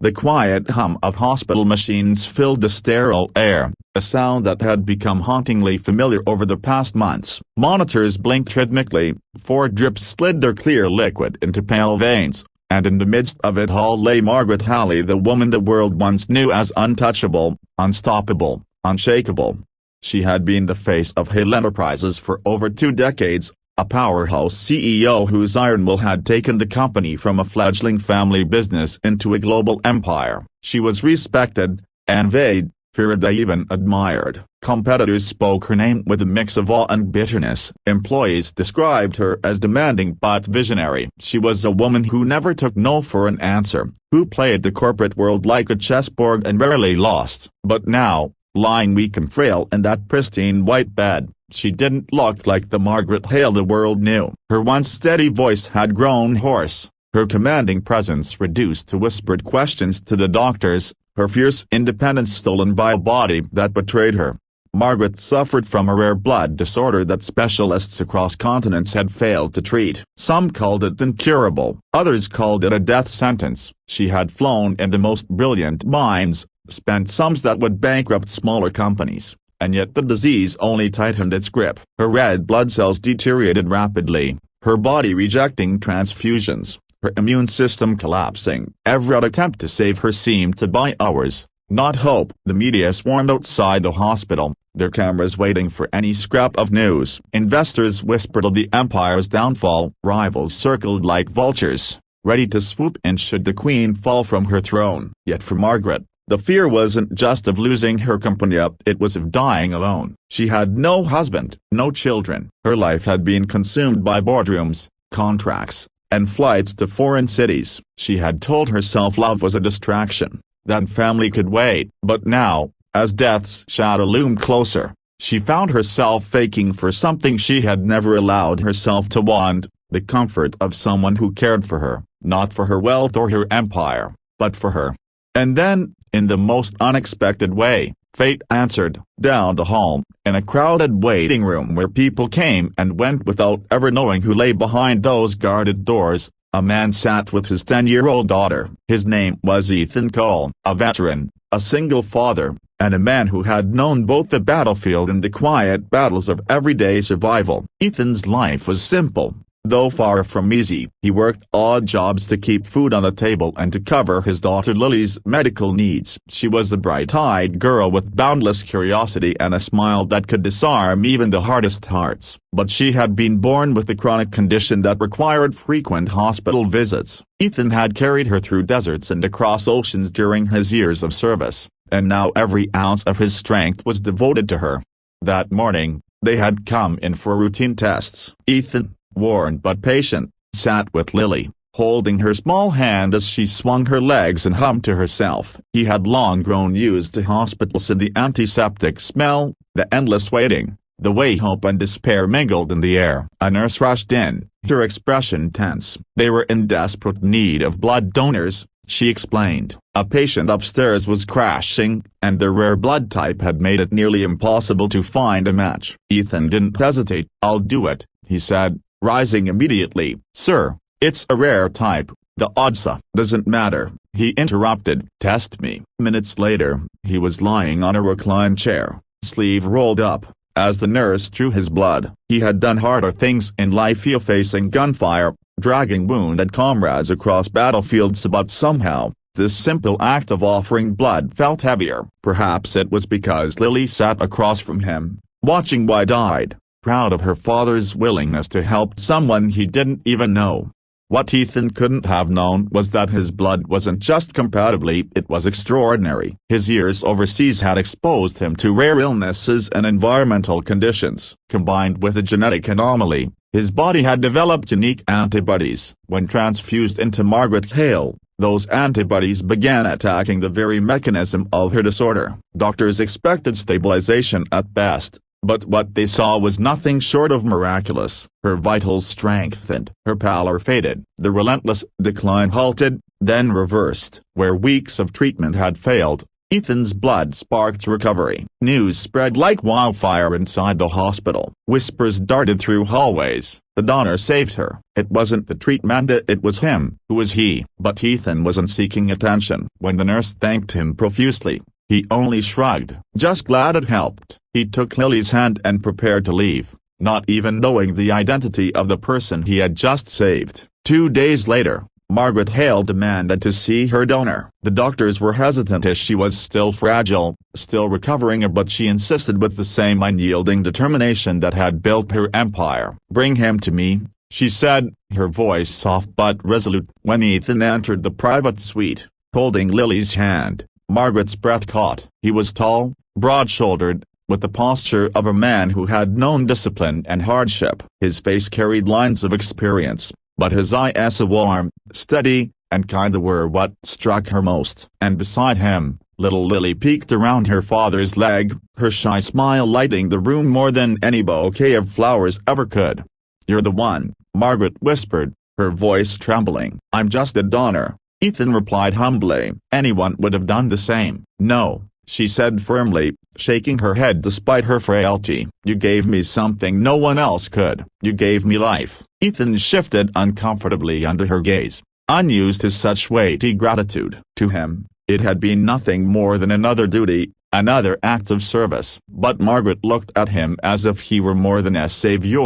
The quiet hum of hospital machines filled the sterile air, a sound that had become hauntingly familiar over the past months. Monitors blinked rhythmically, 4 drips slid their clear liquid into pale veins, and in the midst of it all lay Margaret Halley, the woman the world once knew as untouchable, unstoppable, unshakable. She had been the face of Hale Enterprises for over 2 decades, a powerhouse CEO whose iron will had taken the company from a fledgling family business into a global empire. She was respected, envied, feared, even admired. Competitors spoke her name with a mix of awe and bitterness. Employees described her as demanding but visionary. She was a woman who never took no for an answer, who played the corporate world like a chessboard and rarely lost. But now, lying weak and frail in that pristine white bed, she didn't look like the Margaret Hale the world knew. Her once steady voice had grown hoarse, her commanding presence reduced to whispered questions to the doctors, her fierce independence stolen by a body that betrayed her. Margaret suffered from a rare blood disorder that specialists across continents had failed to treat. Some called it incurable, others called it a death sentence. She had flown in the most brilliant minds, spent sums that would bankrupt smaller companies, and yet the disease only tightened its grip. Her red blood cells deteriorated rapidly, her body rejecting transfusions, her immune system collapsing. Every attempt to save her seemed to buy hours, not hope. The media swarmed outside the hospital, their cameras waiting for any scrap of news. Investors whispered of the empire's downfall. Rivals circled like vultures, ready to swoop in should the queen fall from her throne. Yet for Margaret, the fear wasn't just of losing her company, it was of dying alone. She had no husband, no children. Her life had been consumed by boardrooms, contracts, and flights to foreign cities. She had told herself love was a distraction, that family could wait. But now, as death's shadow loomed closer, she found herself aching for something she had never allowed herself to want, the comfort of someone who cared for her, not for her wealth or her empire, but for her. And then, in the most unexpected way, fate answered. Down the hall, in a crowded waiting room where people came and went without ever knowing who lay behind those guarded doors, a man sat with his 10-year-old daughter. His name was Ethan Cole, a veteran, a single father, and a man who had known both the battlefield and the quiet battles of everyday survival. Ethan's life was simple, though far from easy. He worked odd jobs to keep food on the table and to cover his daughter Lily's medical needs. She was a bright-eyed girl with boundless curiosity and a smile that could disarm even the hardest hearts. But she had been born with a chronic condition that required frequent hospital visits. Ethan had carried her through deserts and across oceans during his years of service, and now every ounce of his strength was devoted to her. That morning, they had come in for routine tests. Ethan, worn but patient, sat with Lily, holding her small hand as she swung her legs and hummed to herself. He had long grown used to hospitals and the antiseptic smell, the endless waiting, the way hope and despair mingled in the air. A nurse rushed in, her expression tense. They were in desperate need of blood donors, she explained. A patient upstairs was crashing, and their rare blood type had made it nearly impossible to find a match. Ethan didn't hesitate. "I'll do it," he said, rising immediately. "Sir, it's a rare type, the odds." "Doesn't matter," he interrupted. "Test me." Minutes later, he was lying on a reclined chair, sleeve rolled up, as the nurse drew his blood. He had done harder things in life, facing gunfire, dragging wounded comrades across battlefields, but somehow, this simple act of offering blood felt heavier. Perhaps it was because Lily sat across from him, watching why died, proud of her father's willingness to help someone he didn't even know. What Ethan couldn't have known was that his blood wasn't just compatible, it was extraordinary. His years overseas had exposed him to rare illnesses and environmental conditions. Combined with a genetic anomaly, his body had developed unique antibodies. When transfused into Margaret Hale, those antibodies began attacking the very mechanism of her disorder. Doctors expected stabilization at best, but what they saw was nothing short of miraculous. Her vitals strengthened, her pallor faded, the relentless decline halted, then reversed. Where weeks of treatment had failed, Ethan's blood sparked recovery. News spread like wildfire inside the hospital. Whispers darted through hallways. The donor saved her. It wasn't the treatment, it was him. Who was he? But Ethan wasn't seeking attention. When the nurse thanked him profusely, he only shrugged. Just glad it helped. He took Lily's hand and prepared to leave, not even knowing the identity of the person he had just saved. 2 days later, Margaret Hale demanded to see her donor. The doctors were hesitant as she was still fragile, still recovering, but she insisted with the same unyielding determination that had built her empire. "Bring him to me," she said, her voice soft but resolute. When Ethan entered the private suite, holding Lily's hand, Margaret's breath caught. He was tall, broad-shouldered, with the posture of a man who had known discipline and hardship. His face carried lines of experience, but his eyes, warm, steady, and kind, were what struck her most. And beside him, little Lily peeked around her father's leg, her shy smile lighting the room more than any bouquet of flowers ever could. "You're the one," Margaret whispered, her voice trembling. "I'm just a donor," Ethan replied humbly. "Anyone would have done the same." "No," she said firmly, shaking her head despite her frailty. "You gave me something no one else could. You gave me life." Ethan shifted uncomfortably under her gaze, unused to such weighty gratitude. To him, it had been nothing more than another duty, another act of service. But Margaret looked at him as if he were more than a savior,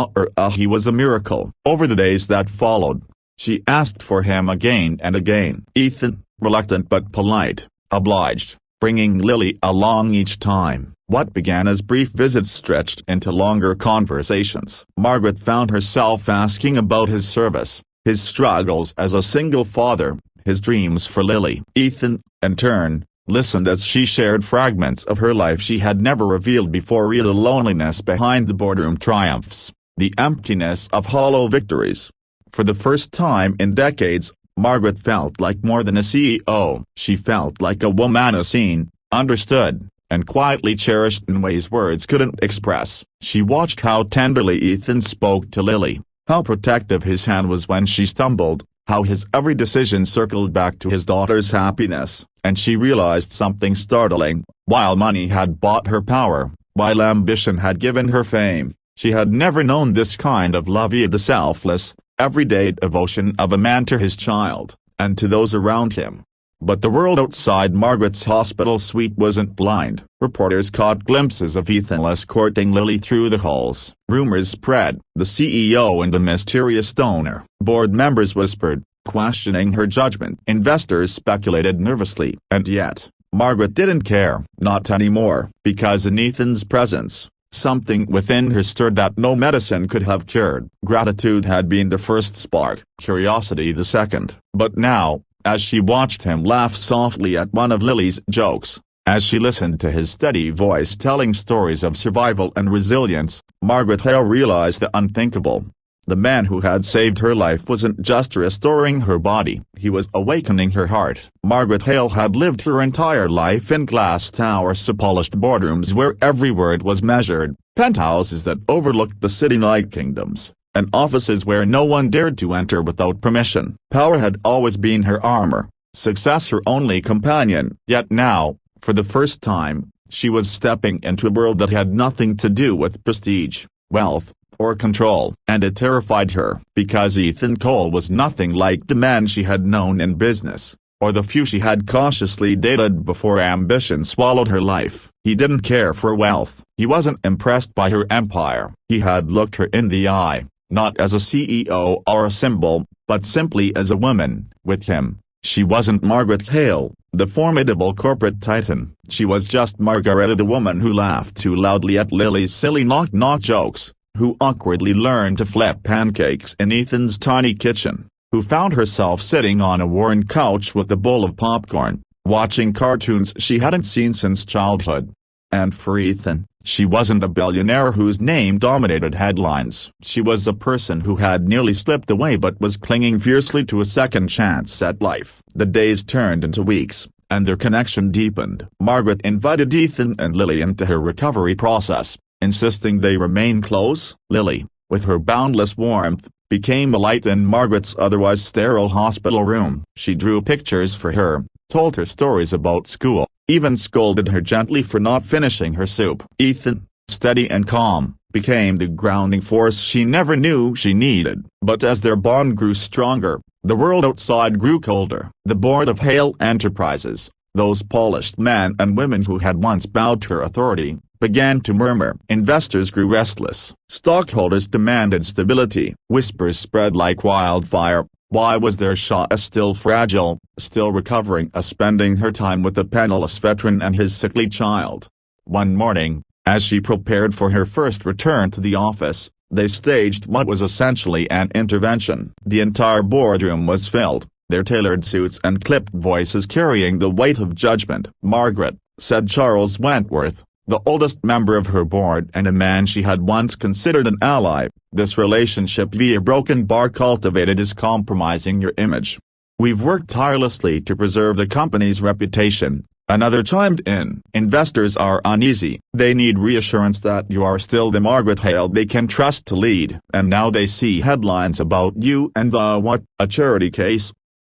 he was a miracle. Over the days that followed, she asked for him again and again. Ethan, reluctant but polite, obliged, bringing Lily along each time. What began as brief visits stretched into longer conversations. Margaret found herself asking about his service, his struggles as a single father, his dreams for Lily. Ethan, in turn, listened as she shared fragments of her life she had never revealed before. The loneliness behind the boardroom triumphs, the emptiness of hollow victories. For the first time in decades, Margaret felt like more than a CEO. She felt like a woman seen, understood, and quietly cherished in ways words couldn't express. She watched how tenderly Ethan spoke to Lily, how protective his hand was when she stumbled, how his every decision circled back to his daughter's happiness, and she realized something startling. While money had bought her power, while ambition had given her fame, she had never known this kind of love, the selfless, everyday devotion of a man to his child, and to those around him. But the world outside Margaret's hospital suite wasn't blind. Reporters caught glimpses of Ethan escorting Lily through the halls. Rumors spread. The CEO and the mysterious donor. Board members whispered, questioning her judgment. Investors speculated nervously. And yet, Margaret didn't care. Not anymore. Because in Ethan's presence, something within her stirred that no medicine could have cured. Gratitude had been the first spark. Curiosity the second. But now, as she watched him laugh softly at one of Lily's jokes, as she listened to his steady voice telling stories of survival and resilience, Margaret Hale realized the unthinkable. The man who had saved her life wasn't just restoring her body, he was awakening her heart. Margaret Hale had lived her entire life in glass towers, polished boardrooms where every word was measured, penthouses that overlooked the city like kingdoms, and offices where no one dared to enter without permission. Power had always been her armor, success her only companion. Yet now, for the first time, she was stepping into a world that had nothing to do with prestige, wealth, or control. And it terrified her, because Ethan Cole was nothing like the man she had known in business, or the few she had cautiously dated before ambition swallowed her life. He didn't care for wealth. He wasn't impressed by her empire. He had looked her in the eye, not as a CEO or a symbol, but simply as a woman. With him, she wasn't Margaret Hale, the formidable corporate titan. She was just Margareta, the woman who laughed too loudly at Lily's silly knock-knock jokes, who awkwardly learned to flip pancakes in Ethan's tiny kitchen, who found herself sitting on a worn couch with a bowl of popcorn, watching cartoons she hadn't seen since childhood. And for Ethan, she wasn't a billionaire whose name dominated headlines. She was a person who had nearly slipped away but was clinging fiercely to a second chance at life. The days turned into weeks, and their connection deepened. Margaret invited Ethan and Lily into her recovery process, insisting they remain close. Lily, with her boundless warmth, became a light in Margaret's otherwise sterile hospital room. She drew pictures for her, told her stories about school, even scolded her gently for not finishing her soup. Ethan, steady and calm, became the grounding force she never knew she needed. But as their bond grew stronger, the world outside grew colder. The board of Hale Enterprises, those polished men and women who had once bowed to her authority, began to murmur. Investors grew restless. Stockholders demanded stability. Whispers spread like wildfire. Why was their Shah still fragile, still recovering, spending her time with the penniless veteran and his sickly child? One morning, as she prepared for her first return to the office, they staged what was essentially an intervention. The entire boardroom was filled, their tailored suits and clipped voices carrying the weight of judgment. "Margaret," said Charles Wentworth, the oldest member of her board and a man she had once considered an ally, "this relationship via broken bar cultivated is compromising your image. We've worked tirelessly to preserve the company's reputation." Another chimed in. "Investors are uneasy. They need reassurance that you are still the Margaret Hale they can trust to lead. And now they see headlines about you and the what, a charity case?"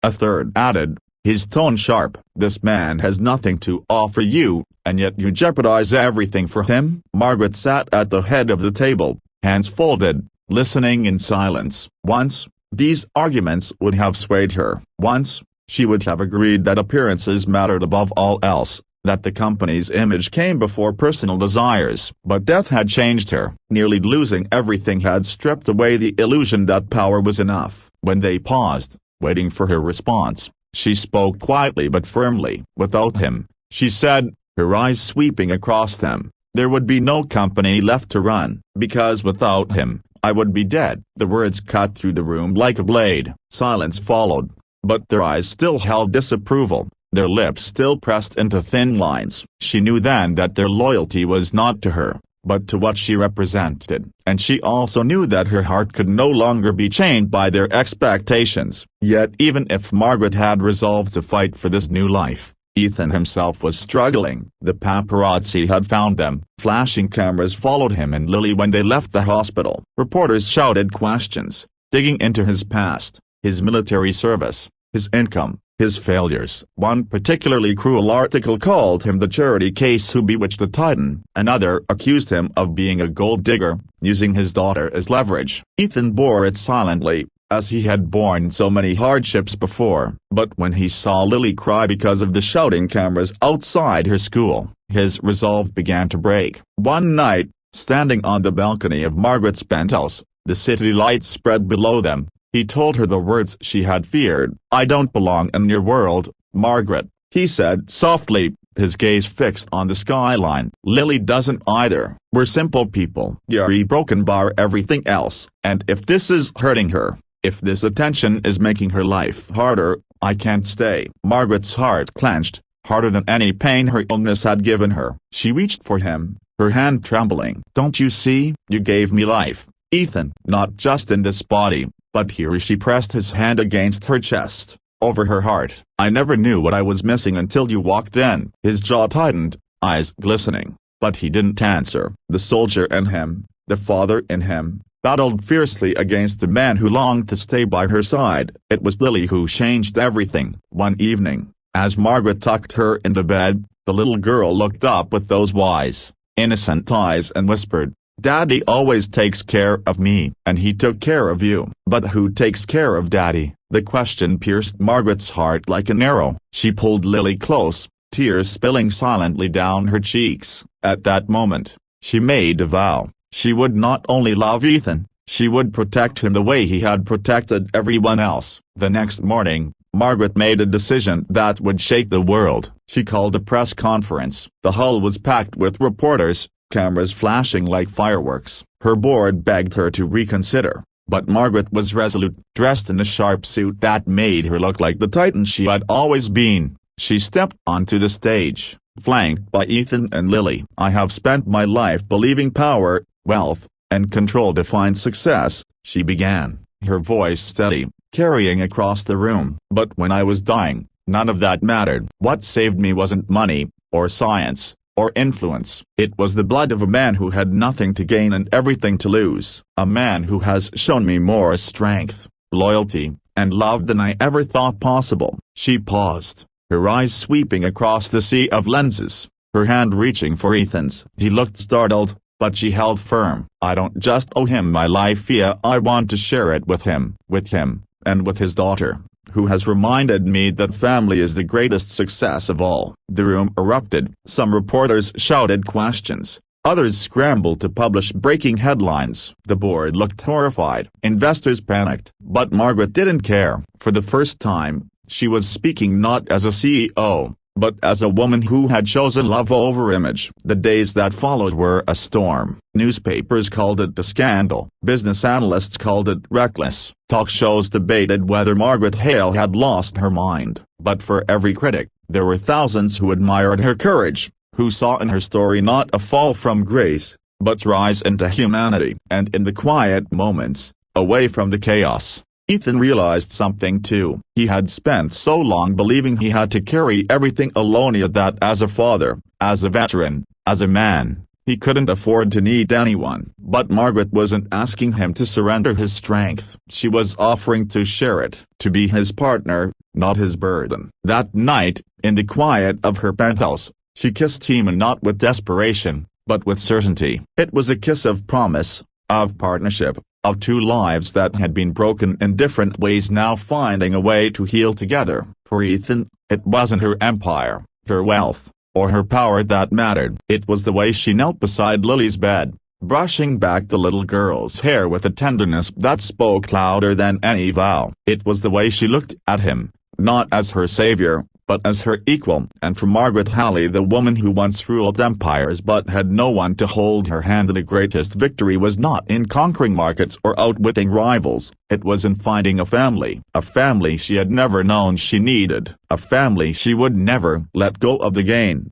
A third added, his tone sharp, "This man has nothing to offer you, and yet you jeopardize everything for him." Margaret sat at the head of the table, hands folded, listening in silence. Once, these arguments would have swayed her. Once, she would have agreed that appearances mattered above all else, that the company's image came before personal desires. But death had changed her. Nearly losing everything had stripped away the illusion that power was enough. When they paused, waiting for her response, she spoke quietly but firmly. "Without him," she said, her eyes sweeping across them, "there would be no company left to run. Because without him, I would be dead." The words cut through the room like a blade. Silence followed, but their eyes still held disapproval, their lips still pressed into thin lines. She knew then that their loyalty was not to her, but to what she represented. And she also knew that her heart could no longer be chained by their expectations. Yet even if Margaret had resolved to fight for this new life, Ethan himself was struggling. The paparazzi had found them. Flashing cameras followed him and Lily when they left the hospital. Reporters shouted questions, digging into his past, his military service, his income, his failures. One particularly cruel article called him the charity case who bewitched a titan. Another accused him of being a gold digger, using his daughter as leverage. Ethan bore it silently, as he had borne so many hardships before. But when he saw Lily cry because of the shouting cameras outside her school, his resolve began to break. One night, standing on the balcony of Margaret's penthouse, the city lights spread below them, he told her the words she had feared. "I don't belong in your world, Margaret," he said softly, his gaze fixed on the skyline. "Lily doesn't either. We're simple people. You're broken bar everything else. And if this is hurting her, if this attention is making her life harder, I can't stay." Margaret's heart clenched, harder than any pain her illness had given her. She reached for him, her hand trembling. "Don't you see? You gave me life, Ethan. Not just in this body, but here." She pressed his hand against her chest, over her heart. "I never knew what I was missing until you walked in." His jaw tightened, eyes glistening, but he didn't answer. The soldier in him, the father in him, battled fiercely against the man who longed to stay by her side. It was Lily who changed everything. One evening, as Margaret tucked her into bed, the little girl looked up with those wise, innocent eyes and whispered, "Daddy always takes care of me." "And he took care of you. But who takes care of Daddy?" The question pierced Margaret's heart like an arrow. She pulled Lily close, tears spilling silently down her cheeks. At that moment, she made a vow. She would not only love Ethan, she would protect him the way he had protected everyone else. The next morning, Margaret made a decision that would shake the world. She called a press conference. The hall was packed with reporters, cameras flashing like fireworks. Her board begged her to reconsider, but Margaret was resolute. Dressed in a sharp suit that made her look like the titan she had always been, she stepped onto the stage, flanked by Ethan and Lily. "I have spent my life believing power, wealth, and control define success," she began, her voice steady, carrying across the room. "But when I was dying, none of that mattered. What saved me wasn't money, or science, or influence. It was the blood of a man who had nothing to gain and everything to lose. A man who has shown me more strength, loyalty, and love than I ever thought possible." She paused, her eyes sweeping across the sea of lenses, her hand reaching for Ethan's. He looked startled, but she held firm. I don't just owe him my life, I want to share it with him, and with his daughter, who has reminded me that family is the greatest success of all. The room erupted. Some reporters shouted questions. Others scrambled to publish breaking headlines. The board looked horrified. Investors panicked. But Margaret didn't care. For the first time, she was speaking not as a CEO, but as a woman who had chosen love over image. The days that followed were a storm. Newspapers called it a scandal. Business analysts called it reckless. Talk shows debated whether Margaret Hale had lost her mind. But for every critic, there were thousands who admired her courage, who saw in her story not a fall from grace, but rise into humanity. And in the quiet moments, away from the chaos, Ethan realized something too. He had spent so long believing he had to carry everything alone, that as a father, as a veteran, as a man, he couldn't afford to need anyone. But Margaret wasn't asking him to surrender his strength. She was offering to share it, to be his partner, not his burden. That night, in the quiet of her penthouse, she kissed him, and not with desperation, but with certainty. It was a kiss of promise, of partnership, of two lives that had been broken in different ways now finding a way to heal together. For Ethan, it wasn't her empire, her wealth, or her power that mattered. It was the way she knelt beside Lily's bed, brushing back the little girl's hair with a tenderness that spoke louder than any vow. It was the way she looked at him, not as her savior, but as her equal. And for Margaret Halley, the woman who once ruled empires but had no one to hold her hand, the greatest victory was not in conquering markets or outwitting rivals, it was in finding a family she had never known she needed, a family she would never let go of again.